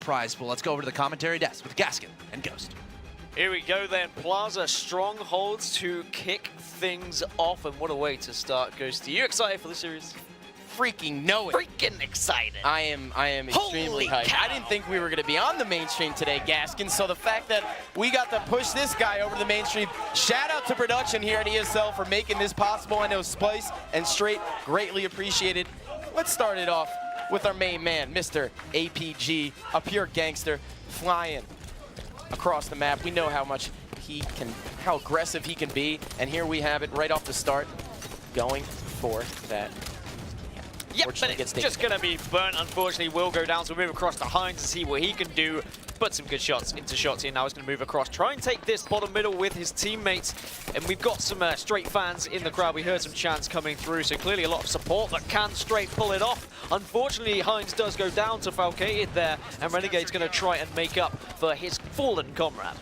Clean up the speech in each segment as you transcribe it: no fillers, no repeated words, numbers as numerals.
prize pool. Let's go over to the commentary desk with Gaskin and Ghost. Here we go then, Plaza Strongholds to kick things off, and what a way to start. Ghost, are you excited for the series? Freaking know it. Freaking excited. I am extremely hyped. Cow. I didn't think we were going to be on the mainstream today, Gaskin, so the fact that we got to push this guy over the mainstream, shout out to production here at ESL for making this possible. I know Splyce and Str8 greatly appreciated. Let's start it off with our main man, Mr. APG, a pure gangster, flying across the map. We know how much how aggressive he can be, and here we have it right off the start, going for that. Yep, but it's just going to be burnt, unfortunately. Will go down, so we'll move across to Heinz to see what he can do. Put some good shots into shots here. Now he's going to move across, try and take this bottom middle with his teammates. And we've got some Str8 fans in the crowd. We heard some chants coming through, so clearly a lot of support, but can Str8 pull it off? Unfortunately, Heinz does go down to Falcated there, and Renegade's going to try and make up for his fallen comrade.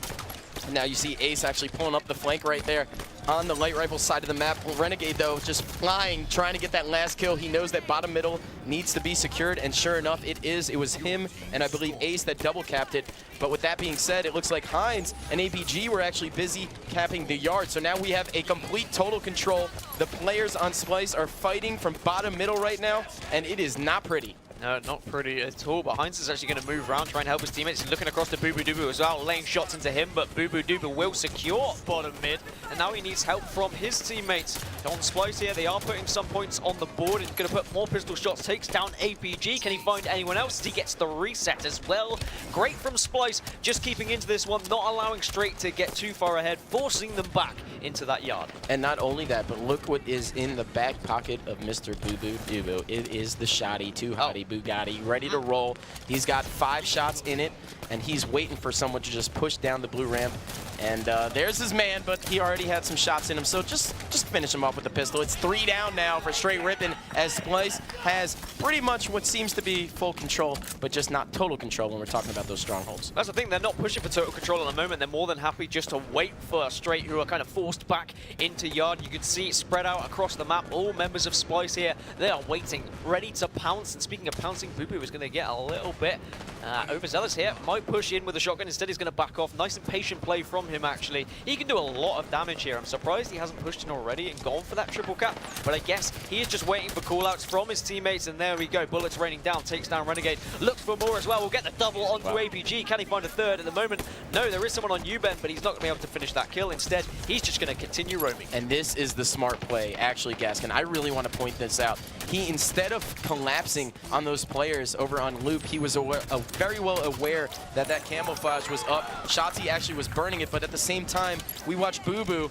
Now you see Ace actually pulling up the flank right there on the light rifle side of the map. Renegade, though, just flying, trying to get that last kill. He knows that bottom middle needs to be secured, and sure enough, it is. It was him and I believe Ace that double capped it. But with that being said, it looks like Heinz and APG were actually busy capping the yard. So now we have a complete total control. The players on Splyce are fighting from bottom middle right now, and it is not pretty. No, not pretty at all, but Heinz is actually going to move around, try and help his teammates. He's looking across to Boo Boo Dubu as well, laying shots into him, but Boo Boo Dubu will secure bottom mid, and now he needs help from his teammates. On Splyce here, they are putting some points on the board. He's going to put more pistol shots, takes down APG. Can he find anyone else? He gets the reset as well. Great from Splyce, just keeping into this one, not allowing Str8 to get too far ahead, forcing them back into that yard. And not only that, but look what is in the back pocket of Mr. Boo Boo Dubu. It is the Shoddy, too hottie Bugatti, ready to roll. He's got 5 shots in it, and he's waiting for someone to just push down the blue ramp. And there's his man, but he already had some shots in him, so just finish him off with the pistol. It's 3 down now for Str8 Rippin, as Splyce has pretty much what seems to be full control, but just not total control when we're talking about those strongholds. That's the thing, they're not pushing for total control at the moment. They're more than happy just to wait for Str8, who are kind of forced back into yard. You can see it spread out across the map. All members of Splyce here, they are waiting, ready to pounce. And speaking of pouncing, Boo Boo is going to get a little bit overzealous here. Might push in with a shotgun. Instead, he's going to back off. Nice and patient play from him, actually. He can do a lot of damage here. I'm surprised he hasn't pushed in already and gone for that triple cap. But I guess he is just waiting for callouts from his teammates. And there we go. Bullets raining down. Takes down Renegade. Looks for more as well. We'll get the double onto APG. Can he find a third at the moment? No, there is someone on U-bend, but he's not going to be able to finish that kill. Instead, he's just going to continue roaming. And this is the smart play, actually, Gaskin. I really want to point this out. He, instead of collapsing on those players over on Loop, he was very well aware that that camouflage was up. Shotzi actually was burning it, but at the same time, we watched Boo Boo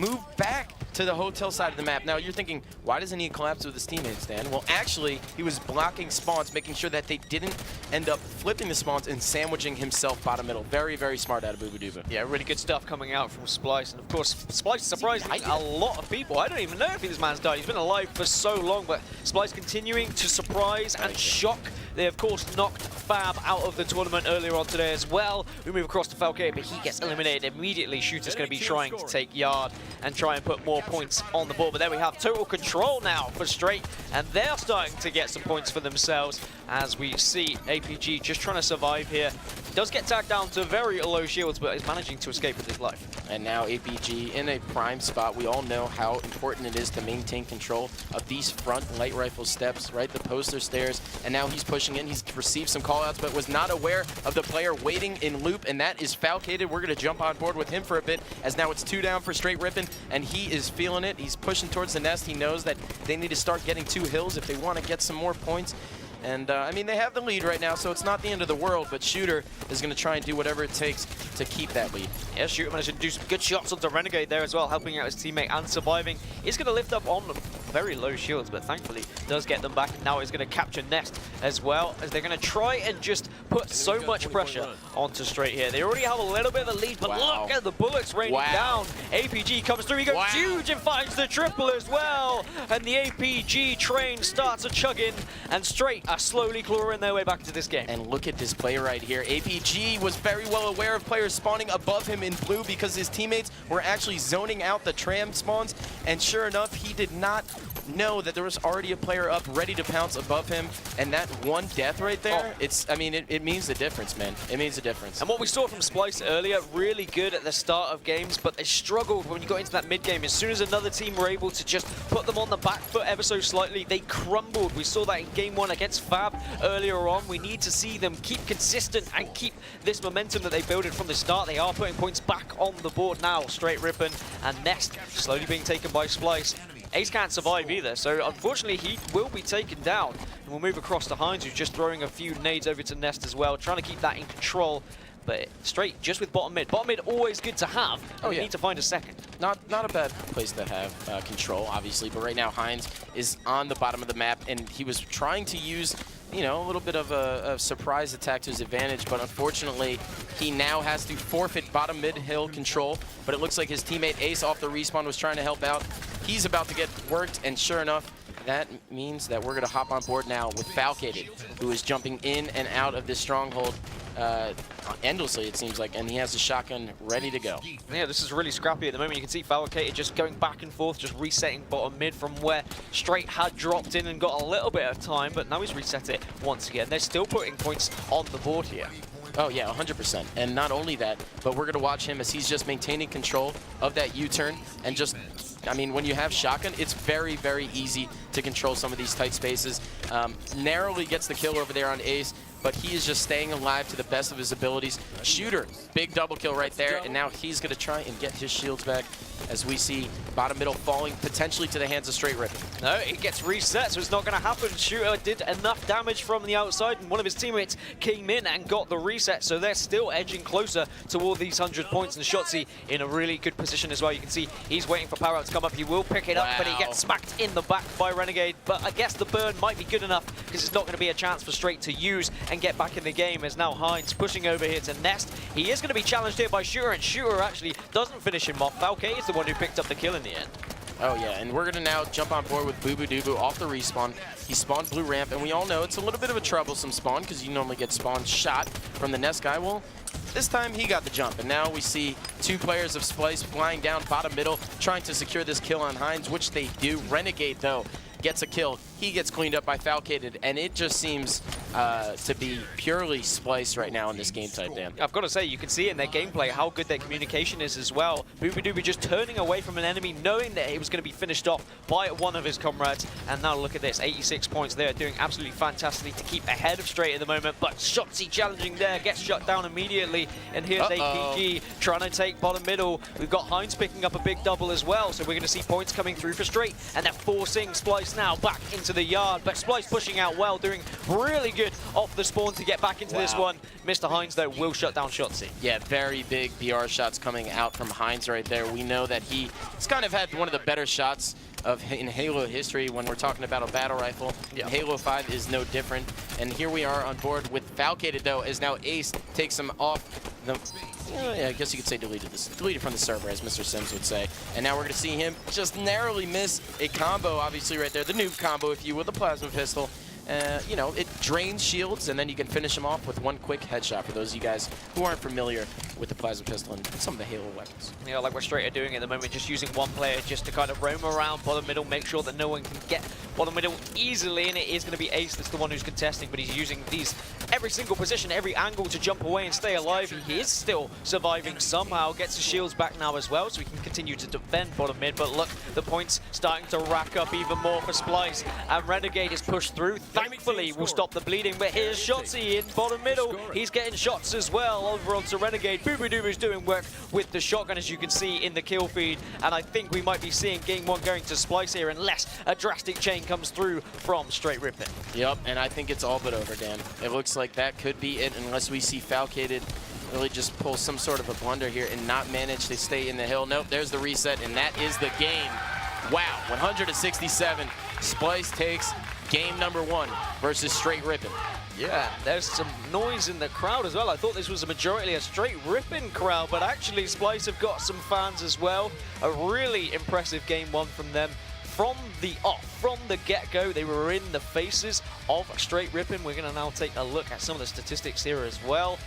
move back to the hotel side of the map. Now, you're thinking, why doesn't he collapse with his teammates, Dan? Well, actually, he was blocking spawns, making sure that they didn't end up flipping the spawns and sandwiching himself bottom middle. Very, very smart out of Boo Boo Dubu. Yeah, really good stuff coming out from Splyce. And of course, Splyce is surprising a lot of people. I don't even know if this man's died. He's been alive for so long, but Splyce continuing to surprise and shock. They, of course, knocked Fab out of the tournament earlier on today as well. We move across to Falcade, but he gets eliminated immediately. Shooter's going to be trying to take yard and try and put more points on the board. But then we have total control now for Str8, and they're starting to get some points for themselves as we see APG just trying to survive here. He does get tagged down to very low shields, but is managing to escape with his life. And now APG in a prime spot. We all know how important it is to maintain control of these front light rifle steps, right? The poster stairs. And now he's pushing in. He's received some callouts, but was not aware of the player waiting in loop, and that is Falcated. We're going to jump on board with him for a bit, as now it's 2 down for Str8 Rippin, and he is feeling it. He's pushing towards the nest. He knows that they need to start getting 2 hills if they want to get some more points. And, I mean, they have the lead right now, so it's not the end of the world, but Shooter is going to try and do whatever it takes to keep that lead. Yeah, Shooter managed to do some good shots onto Renegade there as well, helping out his teammate and surviving. He's going to lift up on very low shields, but thankfully does get them back. And now he's going to capture Nest as well, as they're going to try and just put so much pressure onto Str8 here. They already have a little bit of a lead, but look at the bullets raining down. APG comes through, he goes huge and finds the triple as well. And the APG train starts a chugging, and Str8 are slowly clawing their way back into this game. And look at this play right here. APG was very well aware of players spawning above him in blue because his teammates were actually zoning out the tram spawns, and sure enough, he did not know that there was already a player up ready to pounce above him, and that one death right there, I mean, it means the difference, man. It means the difference. And what we saw from Splyce earlier, really good at the start of games, but they struggled when you got into that mid game. As soon as another team were able to just put them on the back foot ever so slightly, they crumbled. We saw that in game 1 against Fab earlier on. We need to see them keep consistent and keep this momentum that they built from the start. They are putting points back on the board now. Str8 Rippin and Nest slowly being taken by Splyce. Ace can't survive either, so unfortunately he will be taken down. And we'll move across to Heinz, who's just throwing a few nades over to Nest as well, trying to keep that in control. But Str8 just with bottom mid. Bottom mid always good to have. Oh, yeah. We need to find a second. Not a bad place to have control, obviously. But right now Heinz is on the bottom of the map, and he was trying to use, you know, a little bit of a surprise attack to his advantage. But unfortunately, he now has to forfeit bottom mid hill control. But it looks like his teammate Ace off the respawn was trying to help out. He's about to get worked, and sure enough, that means that we're going to hop on board now with Falcated, who is jumping in and out of this stronghold endlessly, it seems like, and he has a shotgun ready to go. Yeah, this is really scrappy at the moment. You can see Falcated just going back and forth, just resetting bottom mid from where Str8 had dropped in and got a little bit of time, but now he's reset it once again. They're still putting points on the board here. Oh yeah, 100%. And not only that, but we're going to watch him as he's just maintaining control of that U-turn and just, I mean, when you have shotgun, it's very, very easy to control some of these tight spaces. Narrowly gets the kill over there on Ace, but he is just staying alive to the best of his abilities. Shooter, big double kill right there, and now he's going to try and get his shields back as we see bottom middle falling potentially to the hands of Str8 Rippin. No, it gets reset, so it's not going to happen. Shooter did enough damage from the outside, and one of his teammates came in and got the reset, so they're still edging closer toward these 100 points, and Shotzzy in a really good position as well. You can see he's waiting for Power Out to come up. He will pick it up, but he gets smacked in the back by Renegade, but I guess the burn might be good enough because it's not going to be a chance for Str8 to use and get back in the game, as now Heinz pushing over here to Nest. He is going to be challenged here by Shooter, and Shooter actually doesn't finish him off. Falcated is the one who picked up the kill in the end. Oh yeah, and we're going to now jump on board with Boo Boo Doo Boo off the respawn. He spawned blue ramp, and we all know it's a little bit of a troublesome spawn because you normally get spawn shot from the Nest guy. Well, this time he got the jump, and now we see two players of Splyce flying down bottom middle, trying to secure this kill on Heinz, which they do. Renegade, though, gets a kill. He gets cleaned up by Falcated, and it just seems to be purely Splyce right now in this game type, Dan. I've got to say, you can see in their gameplay how good their communication is as well. Booby Dooby just turning away from an enemy, knowing that he was going to be finished off by one of his comrades. And now look at this, 86 points there, doing absolutely fantastic to keep ahead of Str8 at the moment. But Shotzzy challenging there, gets shut down immediately. And here's APG trying to take bottom middle. We've got Heinz picking up a big double as well, so we're going to see points coming through for Str8. And they're forcing Splyce now back into the yard. But Splyce pushing out well, doing really good off the spawn to get back into this one. Mr. Heinz, though, will shut down Shotzzy. Yeah, very big BR shots coming out from Heinz right there. We know that he's kind of had one of the better shots in Halo history when we're talking about a battle rifle. Yeah. Halo 5 is no different. And here we are on board with Falcated, though, as now Ace takes him off the... yeah, I guess you could say deleted from the server, as Mr. Sims would say. And now we're going to see him just narrowly miss a combo, obviously, right there. The noob combo, if you will, the plasma pistol. You know, it drains shields, and then you can finish them off with one quick headshot for those of you guys who aren't familiar with the plasma pistol and some of the Halo weapons. Yeah, like what Str8 are doing at the moment, just using one player just to kind of roam around bottom middle, make sure that no one can get bottom middle easily, and it is going to be Ace that's the one who's contesting, but he's using these every single position, every angle to jump away and stay alive. He is still surviving somehow, gets his shields back now as well, so he can continue to defend bottom mid, but look, the points starting to rack up even more for Splyce, and Renegade is pushed through. Thankfully, we'll stop the bleeding, but here's Shotzzy in bottom middle. He's getting shots as well over onto Renegade. Boo Boo Doo is doing work with the shotgun, as you can see in the kill feed, and I think we might be seeing game one going to Splyce here unless a drastic change comes through from Str8 Rippin. Yep, and I think it's all but over, Dan. It looks like that could be it unless we see Falcated really just pull some sort of a blunder here and not manage to stay in the hill. Nope, there's the reset, and that is the game. Wow, 167. Splyce takes game number 1 versus Str8 Rippin. Yeah, there's some noise in the crowd as well. I thought this was a majority a Str8 Rippin crowd, but actually Splyce have got some fans as well. A really impressive game 1 from them. From the off, from the get-go, they were in the faces of Str8 Rippin. We're going to now take a look at some of the statistics here as well.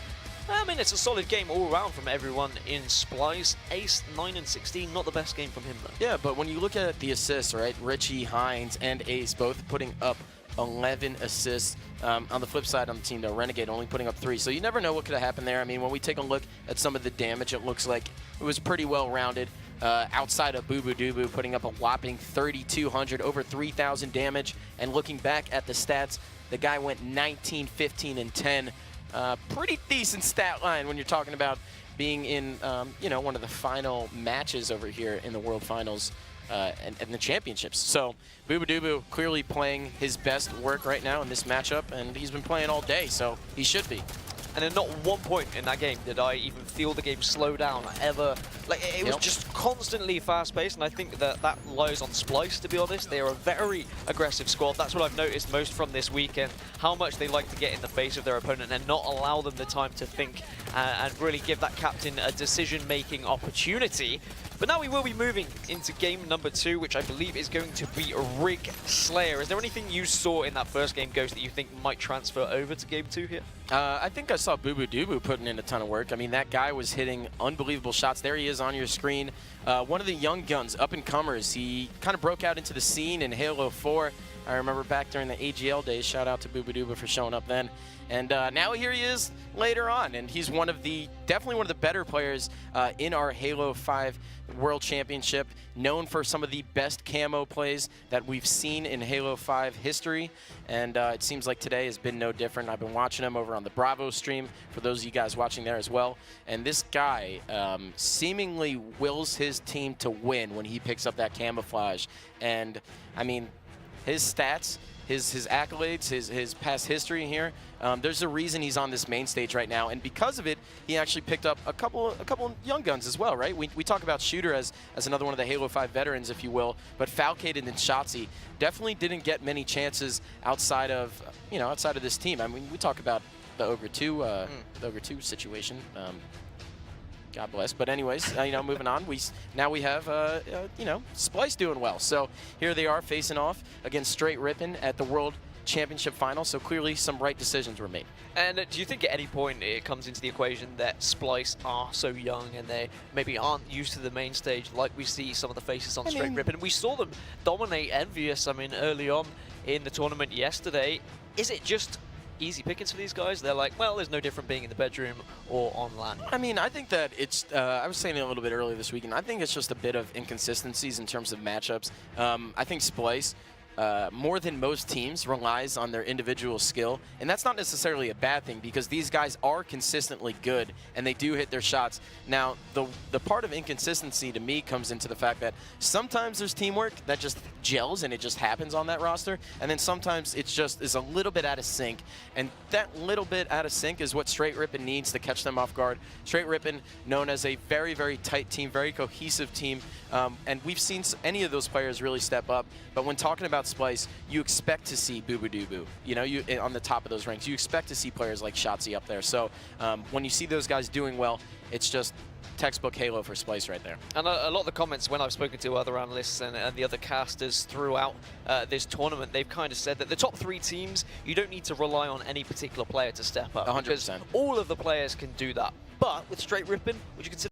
I mean, it's a solid game all around from everyone in Splyce. Ace 9 and 16, not the best game from him though. Yeah, but when you look at the assists, right, Richie, Hines, and Ace both putting up 11 assists. On the flip side on the team, though, Renegade only putting up 3. So you never know what could have happened there. I mean, when we take a look at some of the damage, it looks like it was pretty well rounded. Outside of Boo Boo Doo Boo putting up a whopping 3,200, over 3,000 damage. And looking back at the stats, the guy went 19, 15, and 10. Pretty decent stat line when you're talking about being in, you know, one of the final matches over here in the World Finals and the championships. So Boo Boo Doo Boo clearly playing his best work right now in this matchup, and he's been playing all day, so he should be. And at not one point in that game did I even feel the game slow down ever. Like, it was just constantly fast-paced, and I think that lies on Splyce, to be honest. They are a very aggressive squad. That's what I've noticed most from this weekend, how much they like to get in the face of their opponent and not allow them the time to think and really give that captain a decision-making opportunity. But now we will be moving into game number 2, which I believe is going to be Rig Slayer. Is there anything you saw in that first game, Ghost, that you think might transfer over to game 2 here? I think I saw Boo Boo Doo Boo putting in a ton of work. I mean, that guy was hitting unbelievable shots. There he is on your screen. One of the young guns, up-and-comers. He kind of broke out into the scene in Halo 4. I remember back during the AGL days. Shout out to Boo Boo Doo Boo for showing up then. And now here he is later on, and he's definitely one of the better players in our Halo 5 World Championship, known for some of the best camo plays that we've seen in Halo 5 history, and it seems like today has been no different. I've been watching him over on the Bravo stream, for those of you guys watching there as well, and this guy seemingly wills his team to win when he picks up that camouflage, and I mean, his stats, his accolades, his past history here, there's a reason he's on this main stage right now, and because of it, he actually picked up a couple young guns as well, right? We talk about Shooter as another one of the Halo 5 veterans, if you will, but Falcated and Shotzi definitely didn't get many chances outside of this team. I mean, we talk about the Ogre 2 situation. God bless. But anyways, you know, moving on. Now we have you know, Splyce doing well. So here they are facing off against Str8 Rippin at the World Championship Final. So clearly some right decisions were made. And do you think at any point it comes into the equation that Splyce are so young and they maybe aren't used to the main stage like we see some of the faces on Str8 Rippin? We saw them dominate Envious, I mean, early on in the tournament yesterday. Is it just easy pickings for these guys? They're like, well, there's no different being in the bedroom or on LAN. I mean, I think that it's, I was saying it a little bit earlier this weekend, I think it's just a bit of inconsistencies in terms of matchups. I think Splyce, more than most teams, relies on their individual skill, and that's not necessarily a bad thing because these guys are consistently good and they do hit their shots. Now, the part of inconsistency to me comes into the fact that sometimes there's teamwork that just gels and it just happens on that roster, and then sometimes it's just is a little bit out of sync, and that little bit out of sync is what Str8 Rippin needs to catch them off guard. Str8 Rippin, known as a very, very tight team, very cohesive team, and we've seen any of those players really step up, but when talking about Splyce, you expect to see Boo Boo Doo Boo, you know, on the top of those ranks. You expect to see players like Shotzi up there. So when you see those guys doing well, it's just textbook Halo for Splyce right there. And a lot of the comments when I've spoken to other analysts and the other casters throughout this tournament, they've kind of said that the top 3 teams, you don't need to rely on any particular player to step up. 100%. Because all of the players can do that. But with Str8 Rippin, would you consider